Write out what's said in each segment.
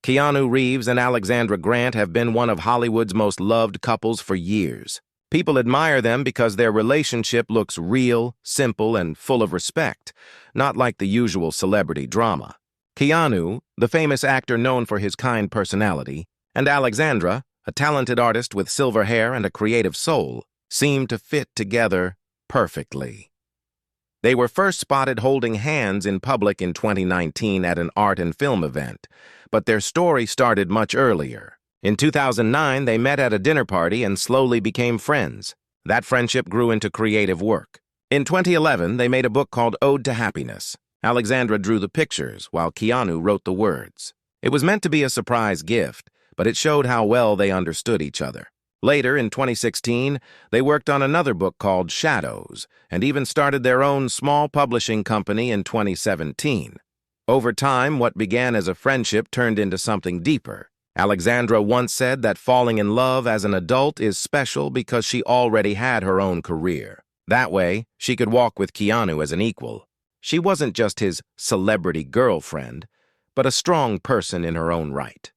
Keanu Reeves and Alexandra Grant have been one of Hollywood's most loved couples for years. People admire them because their relationship looks real, simple, and full of respect, not like the usual celebrity drama. Keanu, the famous actor known for his kind personality, and Alexandra, a talented artist with silver hair and a creative soul, seem to fit together perfectly. They were first spotted holding hands in public in 2019 at an art and film event, but their story started much earlier. In 2009, they met at a dinner party and slowly became friends. That friendship grew into creative work. In 2011, they made a book called Ode to Happiness. Alexandra drew the pictures, while Keanu wrote the words. It was meant to be a surprise gift, but it showed how well they understood each other. Later, in 2016, they worked on another book called Shadows, and even started their own small publishing company in 2017. Over time, what began as a friendship turned into something deeper. Alexandra once said that falling in love as an adult is special because she already had her own career. That way, she could walk with Keanu as an equal. She wasn't just his celebrity girlfriend, but a strong person in her own right.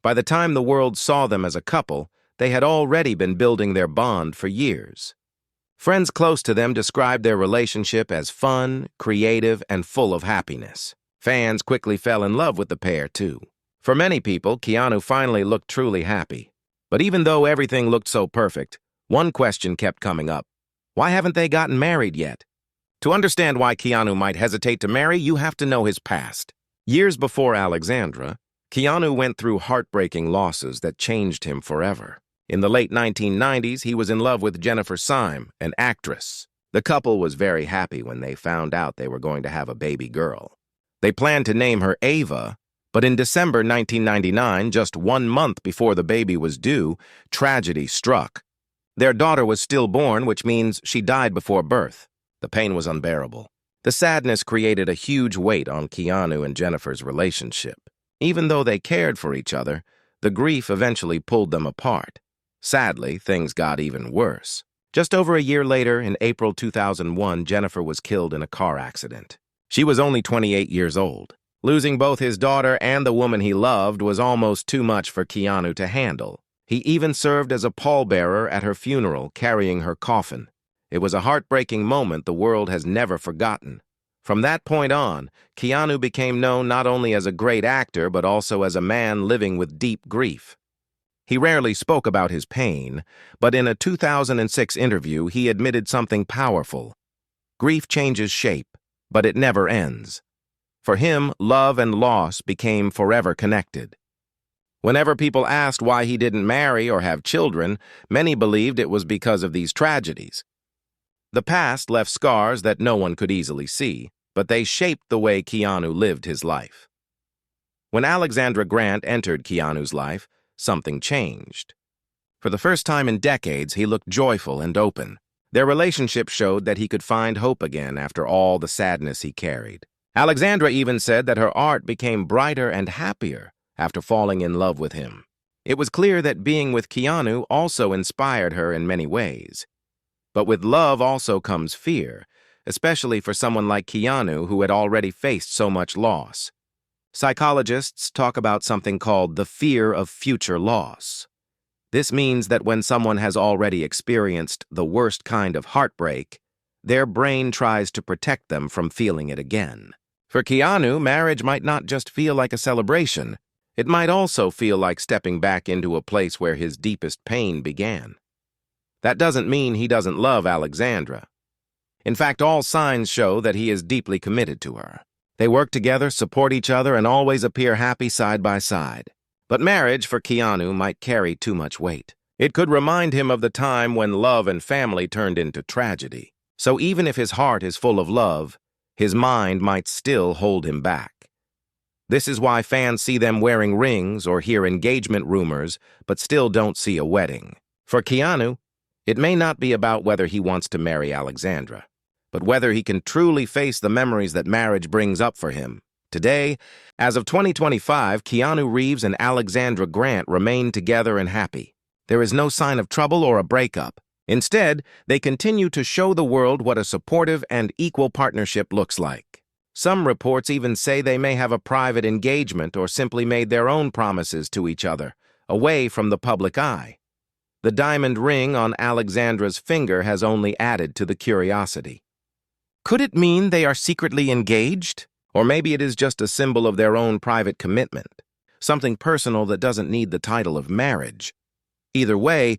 By the time the world saw them as a couple, they had already been building their bond for years. Friends close to them described their relationship as fun, creative, and full of happiness. Fans quickly fell in love with the pair, too. For many people, Keanu finally looked truly happy. But even though everything looked so perfect, one question kept coming up. Why haven't they gotten married yet? To understand why Keanu might hesitate to marry, you have to know his past. Years before Alexandra, Keanu went through heartbreaking losses that changed him forever. In the late 1990s, he was in love with Jennifer Syme, an actress. The couple was very happy when they found out they were going to have a baby girl. They planned to name her Ava, but in December 1999, just 1 month before the baby was due, tragedy struck. Their daughter was stillborn, which means she died before birth. The pain was unbearable. The sadness created a huge weight on Keanu and Jennifer's relationship. Even though they cared for each other, the grief eventually pulled them apart. Sadly, things got even worse. Just over a year later, in April 2001, Jennifer was killed in a car accident. She was only 28 years old. Losing both his daughter and the woman he loved was almost too much for Keanu to handle. He even served as a pallbearer at her funeral, carrying her coffin. It was a heartbreaking moment the world has never forgotten. From that point on, Keanu became known not only as a great actor, but also as a man living with deep grief. He rarely spoke about his pain, but in a 2006 interview, he admitted something powerful. Grief changes shape, but it never ends. For him, love and loss became forever connected. Whenever people asked why he didn't marry or have children, many believed it was because of these tragedies. The past left scars that no one could easily see, but they shaped the way Keanu lived his life. When Alexandra Grant entered Keanu's life, something changed. For the first time in decades, he looked joyful and open. Their relationship showed that he could find hope again after all the sadness he carried. Alexandra even said that her art became brighter and happier after falling in love with him. It was clear that being with Keanu also inspired her in many ways. But with love also comes fear, especially for someone like Keanu who had already faced so much loss. Psychologists talk about something called the fear of future loss. This means that when someone has already experienced the worst kind of heartbreak, their brain tries to protect them from feeling it again. For Keanu, marriage might not just feel like a celebration, it might also feel like stepping back into a place where his deepest pain began. That doesn't mean he doesn't love Alexandra. In fact, all signs show that he is deeply committed to her. They work together, support each other, and always appear happy side by side. But marriage for Keanu might carry too much weight. It could remind him of the time when love and family turned into tragedy. So even if his heart is full of love, his mind might still hold him back. This is why fans see them wearing rings or hear engagement rumors, but still don't see a wedding. For Keanu, it may not be about whether he wants to marry Alexandra, but whether he can truly face the memories that marriage brings up for him. Today, as of 2025, Keanu Reeves and Alexandra Grant remain together and happy. There is no sign of trouble or a breakup. Instead, they continue to show the world what a supportive and equal partnership looks like. Some reports even say they may have a private engagement or simply made their own promises to each other, away from the public eye. The diamond ring on Alexandra's finger has only added to the curiosity. Could it mean they are secretly engaged? Or maybe it is just a symbol of their own private commitment, something personal that doesn't need the title of marriage. Either way,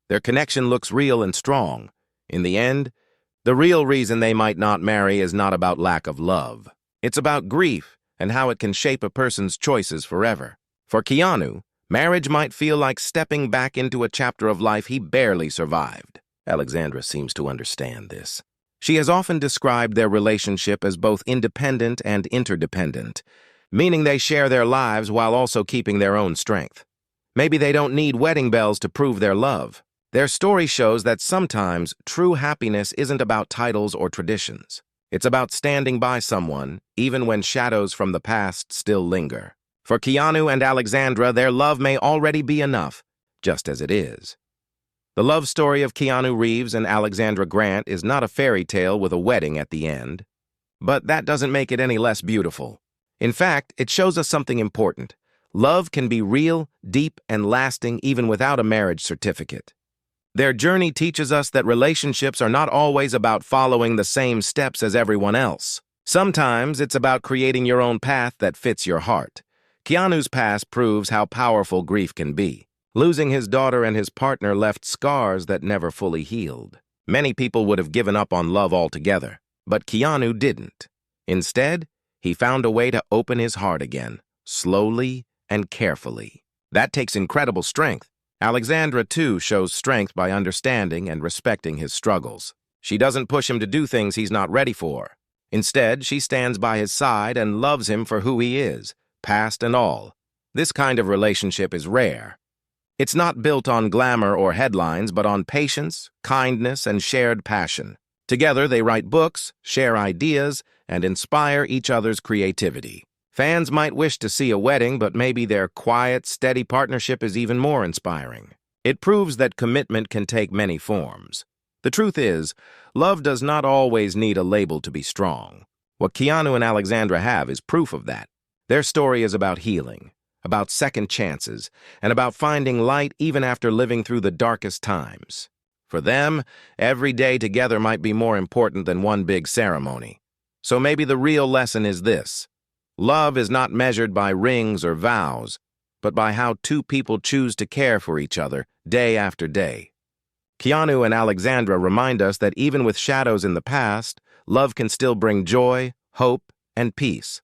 their connection looks real and strong. In the end, the real reason they might not marry is not about lack of love. It's about grief and how it can shape a person's choices forever. For Keanu, marriage might feel like stepping back into a chapter of life he barely survived. Alexandra seems to understand this. She has often described their relationship as both independent and interdependent, meaning they share their lives while also keeping their own strength. Maybe they don't need wedding bells to prove their love. Their story shows that sometimes true happiness isn't about titles or traditions. It's about standing by someone, even when shadows from the past still linger. For Keanu and Alexandra, their love may already be enough, just as it is. The love story of Keanu Reeves and Alexandra Grant is not a fairy tale with a wedding at the end. But that doesn't make it any less beautiful. In fact, it shows us something important. Love can be real, deep, and lasting even without a marriage certificate. Their journey teaches us that relationships are not always about following the same steps as everyone else. Sometimes it's about creating your own path that fits your heart. Keanu's past proves how powerful grief can be. Losing his daughter and his partner left scars that never fully healed. Many people would have given up on love altogether, but Keanu didn't. Instead, he found a way to open his heart again, slowly and carefully. That takes incredible strength. Alexandra, too, shows strength by understanding and respecting his struggles. She doesn't push him to do things he's not ready for. Instead, she stands by his side and loves him for who he is, past and all. This kind of relationship is rare. It's not built on glamour or headlines, but on patience, kindness, and shared passion. Together, they write books, share ideas, and inspire each other's creativity. Fans might wish to see a wedding, but maybe their quiet, steady partnership is even more inspiring. It proves that commitment can take many forms. The truth is, love does not always need a label to be strong. What Keanu and Alexandra have is proof of that. Their story is about healing, about second chances, and about finding light even after living through the darkest times. For them, every day together might be more important than one big ceremony. So maybe the real lesson is this. Love is not measured by rings or vows, but by how two people choose to care for each other day after day. Keanu and Alexandra remind us that even with shadows in the past, love can still bring joy, hope, and peace.